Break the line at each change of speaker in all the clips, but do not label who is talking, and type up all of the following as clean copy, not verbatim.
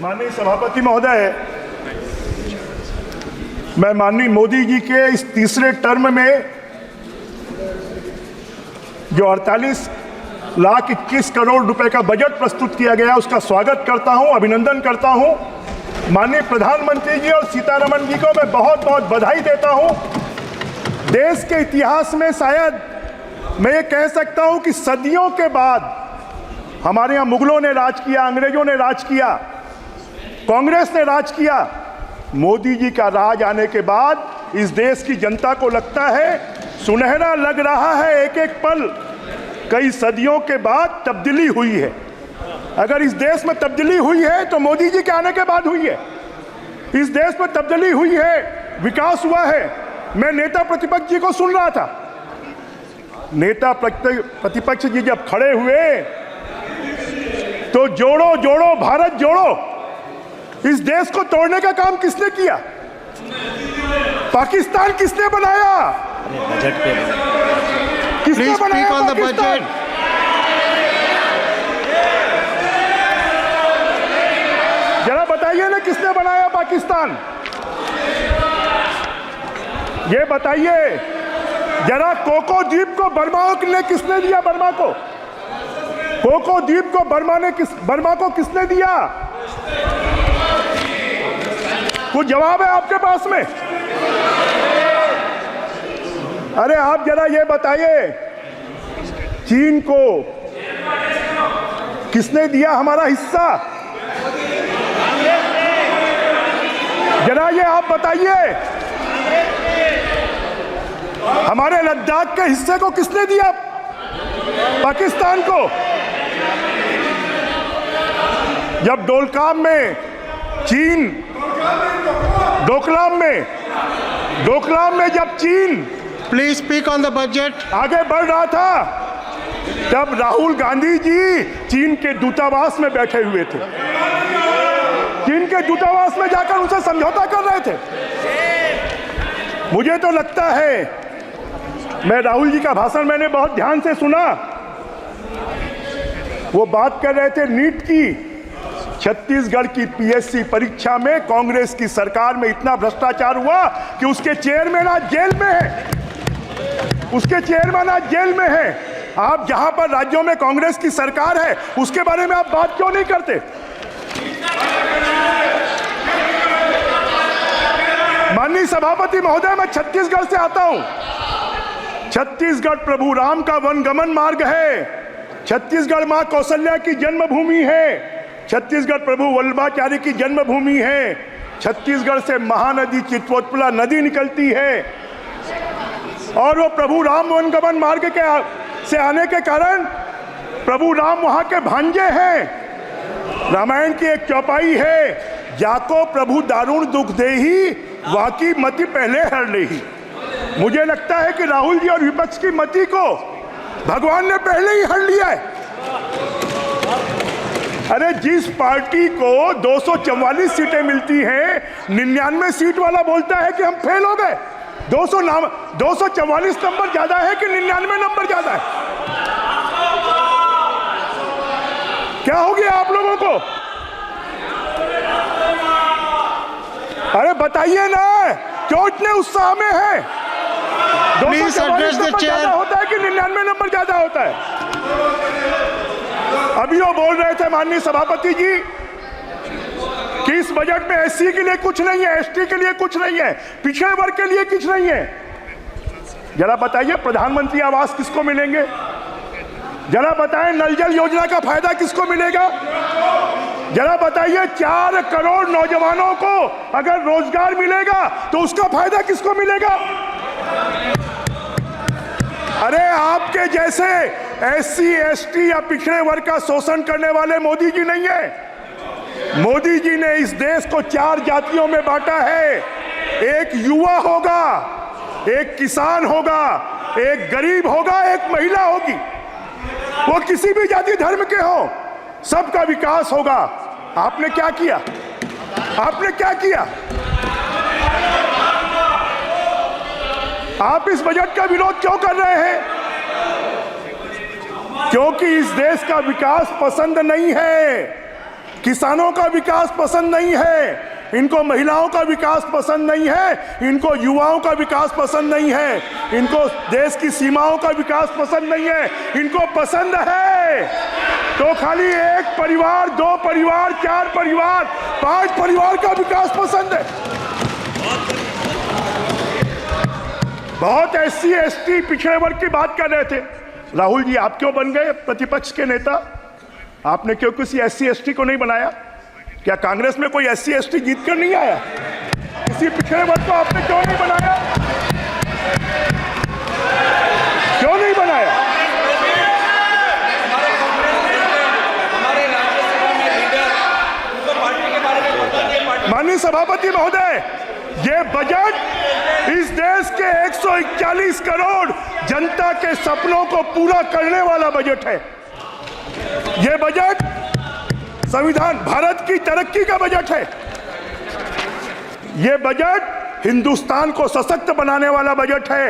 माननीय सभापति महोदय, मैं माननीय मोदी जी के इस तीसरे टर्म में जो 48,21 करोड़ रुपए का बजट प्रस्तुत किया गया उसका स्वागत करता हूं, अभिनंदन करता हूं। माननीय प्रधानमंत्री जी और सीतारमण जी को मैं बहुत बहुत बधाई देता हूं। देश के इतिहास में शायद मैं ये कह सकता हूं कि सदियों के बाद हमारे यहाँ मुगलों ने राज किया, अंग्रेजों ने राज किया, कांग्रेस ने राज किया, मोदी जी का राज आने के बाद इस देश की जनता को लगता है सुनहरा लग रहा है एक एक पल। कई सदियों के बाद तब्दीली हुई है। अगर इस देश में तब्दीली हुई है तो मोदी जी के आने के बाद हुई है। इस देश में तब्दीली हुई है, विकास हुआ है। मैं नेता प्रतिपक्ष जी को सुन रहा था। नेता प्रतिपक्ष जी जब खड़े हुए तो जोड़ो जोड़ो भारत जोड़ो, इस देश को तोड़ने का काम किसने किया? पाकिस्तान किसने बनाया?
बजट पे
किसने बनाया पाकिस्तान? जरा बताइए ना, किसने बनाया पाकिस्तान? ये बताइए जरा। कोको द्वीप को बर्मा ने किसने दिया? बर्मा को, कोको द्वीप को बर्मा को किसने दिया? कुछ जवाब है आपके पास में? अरे आप जरा ये बताइए, चीन को किसने दिया हमारा हिस्सा? जरा ये आप बताइए, हमारे लद्दाख के हिस्से को किसने दिया? पाकिस्तान को। जब डोकलाम में चीन, डोकलाम में जब चीन
please speak on the budget
आगे बढ़ रहा था, तब राहुल गांधी जी चीन के दूतावास में बैठे हुए थे। चीन के दूतावास में जाकर उनसे समझौता कर रहे थे। मुझे तो लगता है, मैं राहुल जी का भाषण मैंने बहुत ध्यान से सुना। वो बात कर रहे थे नीट की। छत्तीसगढ़ की पीएससी परीक्षा में कांग्रेस की सरकार में इतना भ्रष्टाचार हुआ कि उसके चेयरमैन आज जेल में है। उसके चेयरमैन आज जेल में है। आप जहां पर राज्यों में कांग्रेस की सरकार है उसके बारे में आप बात क्यों नहीं करते? माननीय सभापति महोदय, मैं छत्तीसगढ़ से आता हूं। छत्तीसगढ़ प्रभु राम का वनगमन मार्ग है। छत्तीसगढ़ मां कौशल्या की जन्मभूमि है। छत्तीसगढ़ प्रभु वल्लभाचार्य की जन्मभूमि है। छत्तीसगढ़ से महानदी चित्तोत्पला नदी निकलती है और वो प्रभु राम वनगमन मार्ग से आने के कारण प्रभु राम वहां के भांजे हैं। रामायण की एक चौपाई है, जाको प्रभु दारुण दुख देही, वाकी मति पहले हर लेही। मुझे लगता है कि राहुल जी और विपक्ष की मति को भगवान ने पहले ही हर लिया है। अरे जिस पार्टी को 244 सीटें मिलती हैं, 99 सीट वाला बोलता है कि हम फेल हो गए। 244 नंबर ज्यादा है कि 99 नंबर ज्यादा है? क्या हो गया आप लोगों को? अरे बताइए ना, क्यों इतने उत्साह में है? 244 नंबर ज्यादा होता है कि 99 नंबर ज्यादा होता है? अभी वो बोल रहे थे माननीय सभापति जी कि इस बजट में एससी के लिए कुछ नहीं है, एसटी के लिए कुछ नहीं है, पिछड़े वर्ग के लिए कुछ नहीं है। जरा बताइए, प्रधानमंत्री आवास किसको मिलेंगे? जरा बताएं, नल जल योजना का फायदा किसको मिलेगा? जरा बताइए, 4 करोड़ नौजवानों को अगर रोजगार मिलेगा तो उसका फायदा किसको मिलेगा? अरे आपके जैसे एससी एसटी या पिछड़े वर्ग का शोषण करने वाले मोदी जी नहीं है। मोदी जी ने इस देश को 4 जातियों में बांटा है। एक युवा होगा, एक किसान होगा, एक गरीब होगा, एक महिला होगी। वो किसी भी जाति धर्म के हो, सबका विकास होगा। आपने क्या किया? आपने क्या किया? आप इस बजट का विरोध क्यों कर रहे हैं? क्योंकि इस देश का विकास पसंद नहीं है। किसानों का विकास पसंद नहीं है, इनको महिलाओं का विकास पसंद नहीं है, इनको युवाओं का विकास पसंद नहीं है, इनको देश की सीमाओं का विकास पसंद नहीं है, इनको पसंद है तो खाली एक परिवार, 2 परिवार, 4 परिवार, 5 परिवार का विकास पसंद है। बहुत SC ST पिछड़े वर्ग की बात कर रहे थे। राहुल जी, आप क्यों बन गए प्रतिपक्ष के नेता? आपने क्यों किसी SC ST को नहीं बनाया? क्या कांग्रेस में कोई SC ST जीत कर नहीं आया? किसी पिछड़े वर्ग को आपने क्यों नहीं बनाया? क्यों नहीं बनाया? माननीय सभापति महोदय, ये बजट इस देश के 141 करोड़ जनता के सपनों को पूरा करने वाला बजट है। ये बजट संविधान, भारत की तरक्की का बजट है। ये बजट हिंदुस्तान को सशक्त बनाने वाला बजट है।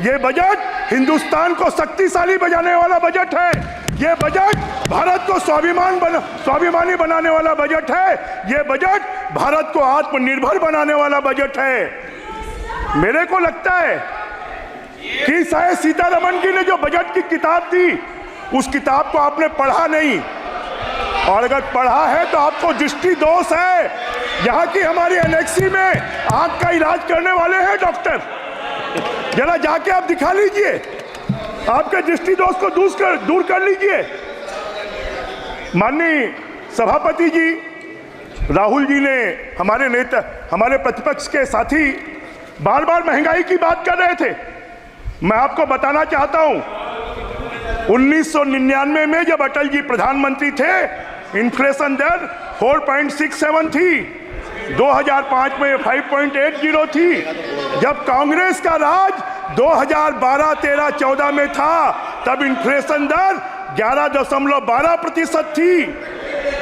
ये बजट हिंदुस्तान को शक्तिशाली बनाने वाला बजट है। ये बजट भारत को स्वाभिमानी बनाने वाला बजट है। ये बजट भारत को आत्मनिर्भर बनाने वाला बजट है। मेरे को लगता है कि शायद सीतारमण जी ने जो बजट की किताब दी, उस किताब को आपने पढ़ा नहीं, और अगर पढ़ा है तो आपको दृष्टि दोष है। यहाँ की हमारी एनेक्सी में आंख का इलाज करने वाले हैं डॉक्टर, जरा जाके आप दिखा लीजिए, आपके दृष्टि दोष को दूर कर लीजिए। माननीय सभापति जी, राहुल जी ने, हमारे नेता, हमारे प्रतिपक्ष के साथी बार बार महंगाई की बात कर रहे थे। मैं आपको बताना चाहता हूं, 1999 में जब अटल जी प्रधानमंत्री थे, इन्फ्लेशन दर 4.67 थी, 2005 में 5.80 थी। जब कांग्रेस का राज 2012-13-14 में था, तब इन्फ्लेशन दर 11.12% थी,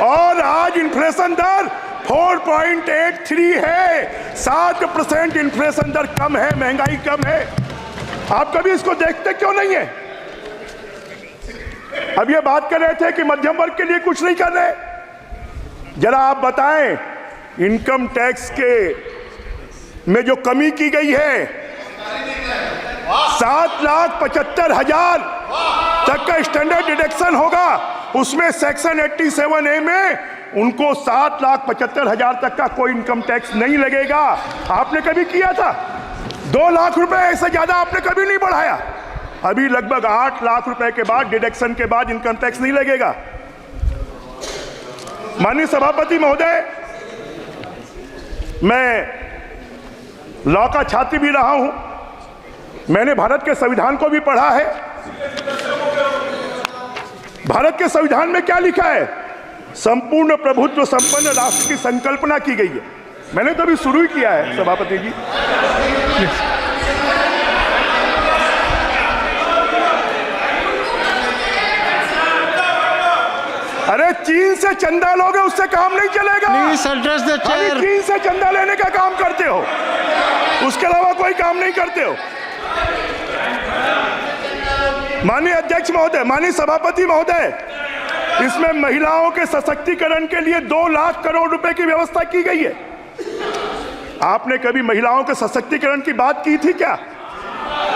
और आज इन्फ्लेशन दर 4.83 है। 7% इन्फ्लेशन दर कम है, महंगाई कम है। आप कभी इसको देखते क्यों नहीं है? अब ये बात कर रहे थे कि मध्यम वर्ग के लिए कुछ नहीं कर रहे। जरा आप बताएं, इनकम टैक्स के में जो कमी की गई है, 7,75,000 तक का स्टैंडर्ड डिडक्शन होगा, उसमें सेक्शन 87A में उनको 7,75,000 तक का कोई इनकम टैक्स नहीं लगेगा। आपने कभी किया था? 2 लाख रुपए, ऐसे ज्यादा आपने कभी नहीं बढ़ाया। अभी लगभग 8 लाख रुपए के बाद, डिडक्शन के बाद इनकम टैक्स नहीं लगेगा। माननीय सभापति महोदय, मैं लॉ का छात्र भी रहा हूं, मैंने भारत के संविधान को भी पढ़ा है। भारत के संविधान में क्या लिखा है? संपूर्ण प्रभुत्व संपन्न राष्ट्र की संकल्पना की गई है। मैंने तो अभी शुरू ही किया है सभापति जी। अरे चीन से चंदा लोगे, उससे काम नहीं चलेगा।
Please address the chair.
चीन से चंदा लेने का काम करते हो, उसके अलावा कोई काम नहीं करते हो। माननीय अध्यक्ष महोदय, माननीय सभापति महोदय, इसमें महिलाओं के सशक्तिकरण के लिए 2 लाख करोड़ रुपए की व्यवस्था की गई है। आपने कभी महिलाओं के सशक्तिकरण की बात की थी क्या?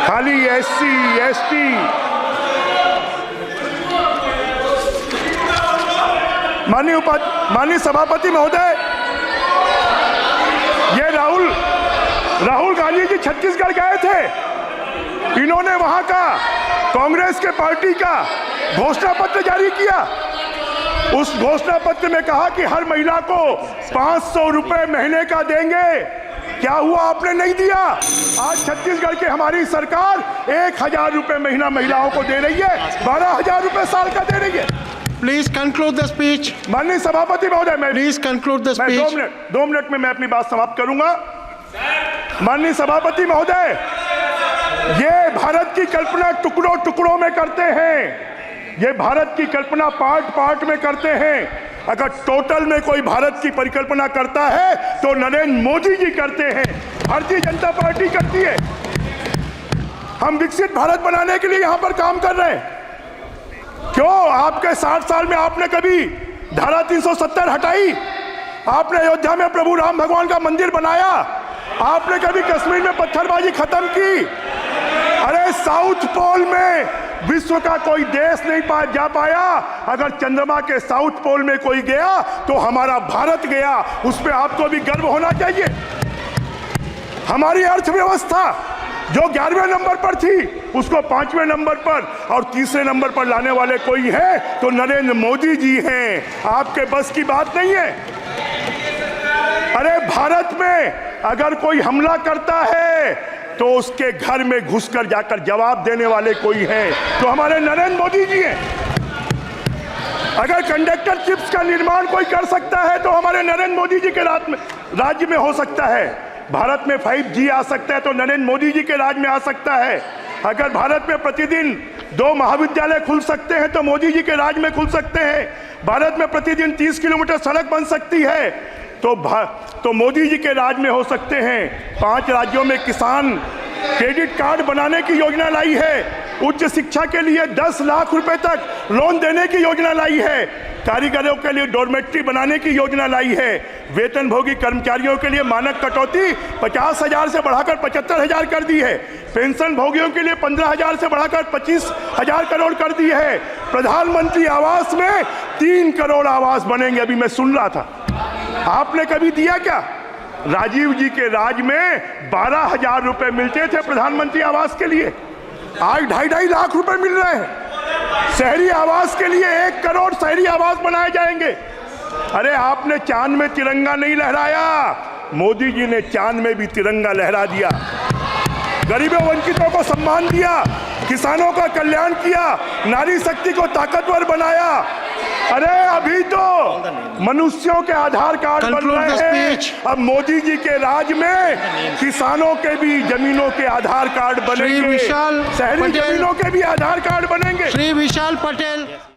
खाली SC ST। माननीय सभापति महोदय, ये राहुल गांधी जी छत्तीसगढ़ गए थे, इन्होंने वहां का कांग्रेस के पार्टी का घोषणा पत्र जारी किया। उस घोषणा पत्र में कहा कि हर महिला को 500 रुपए महीने का देंगे। क्या हुआ? आपने नहीं दिया। आज छत्तीसगढ़ की हमारी सरकार 1,000 रुपए महीना महिलाओं को दे रही है, 12,000 रुपए साल का दे रही है।
Please conclude the speech.
माननीय सभापति महोदय, मैं
Please conclude the speech.
2 minute में मैं अपनी बात समाप्त करूंगा। माननीय सभापति महोदय, ये भारत की कल्पना टुकड़ों टुकड़ों में करते हैं। ये भारत की कल्पना पार्ट पार्ट में करते हैं। अगर टोटल में कोई भारत की परिकल्पना करता है तो नरेंद्र मोदी जी करते हैं, भारतीय जनता पार्टी करती है। हम विकसित भारत बनाने के लिए यहां पर काम कर रहे हैं। क्यों? आपके 60 साल में आपने कभी धारा 370 हटाई, आपने अयोध्या में प्रभु राम भगवान का मंदिर बनाया, आपने कभी कश्मीर में पत्थरबाजी खत्म की। अरे साउथ पोल में विश्व का कोई देश नहीं जा पाया, अगर चंद्रमा के साउथ पोल में कोई गया तो हमारा भारत गया, उस पर आपको भी गर्व होना चाहिए। हमारी अर्थव्यवस्था जो 11वें नंबर पर थी उसको 5वें नंबर पर और तीसरे नंबर पर लाने वाले कोई है तो नरेंद्र मोदी जी हैं, आपके बस की बात नहीं है। अरे भारत में अगर कोई हमला करता है तो उसके घर में घुसकर जाकर जवाब देने वाले कोई है तो हमारे नरेंद्र मोदी जी हैं। अगर कंडक्टर चिप्स का निर्माण कोई कर सकता है तो हमारे नरेंद्र मोदी जी के राज्य में हो सकता है। भारत में 5G आ सकता है तो नरेंद्र मोदी जी के राज में आ सकता है। अगर भारत में प्रतिदिन 2 महाविद्यालय खुल सकते हैं तो मोदी जी के राज में खुल सकते हैं। भारत में प्रतिदिन 30 किलोमीटर सड़क बन सकती है तो मोदी जी के राज में हो सकते हैं। 5 राज्यों में किसान क्रेडिट कार्ड बनाने की योजना लाई है, उच्च शिक्षा के लिए 10 लाख रुपए तक लोन देने की योजना लाई है, कारीगरों के लिए डॉर्मेट्री बनाने की योजना लाई है, वेतनभोगी कर्मचारियों के लिए मानक कटौती 50,000 से बढ़ाकर 75,000 कर दी है, पेंशन भोगियों के लिए 15,000 से बढ़ाकर 25,000 करोड़ कर दी है। प्रधानमंत्री आवास में 3 करोड़ आवास बनेंगे, अभी मैं सुन रहा था। आपने कभी दिया क्या? राजीव जी के राज में 12,000 रुपए मिलते थे प्रधानमंत्री आवास के लिए, आज 2.5 लाख रुपए मिल रहे हैं। शहरी आवास के लिए 1 करोड़ शहरी आवास बनाए जाएंगे। अरे आपने चांद में तिरंगा नहीं लहराया, मोदी जी ने चांद में भी तिरंगा लहरा दिया। गरीबों वंचितों को सम्मान दिया, किसानों का कल्याण किया, नारी शक्ति को ताकतवर बनाया। अरे अभी तो मनुष्यों के आधार कार्ड बन रहे हैं, अब मोदी जी के राज में किसानों के भी जमीनों के आधार कार्ड बनेंगे, शहरी जमीनों के भी आधार कार्ड बनेंगे।
श्री विशाल पटेल।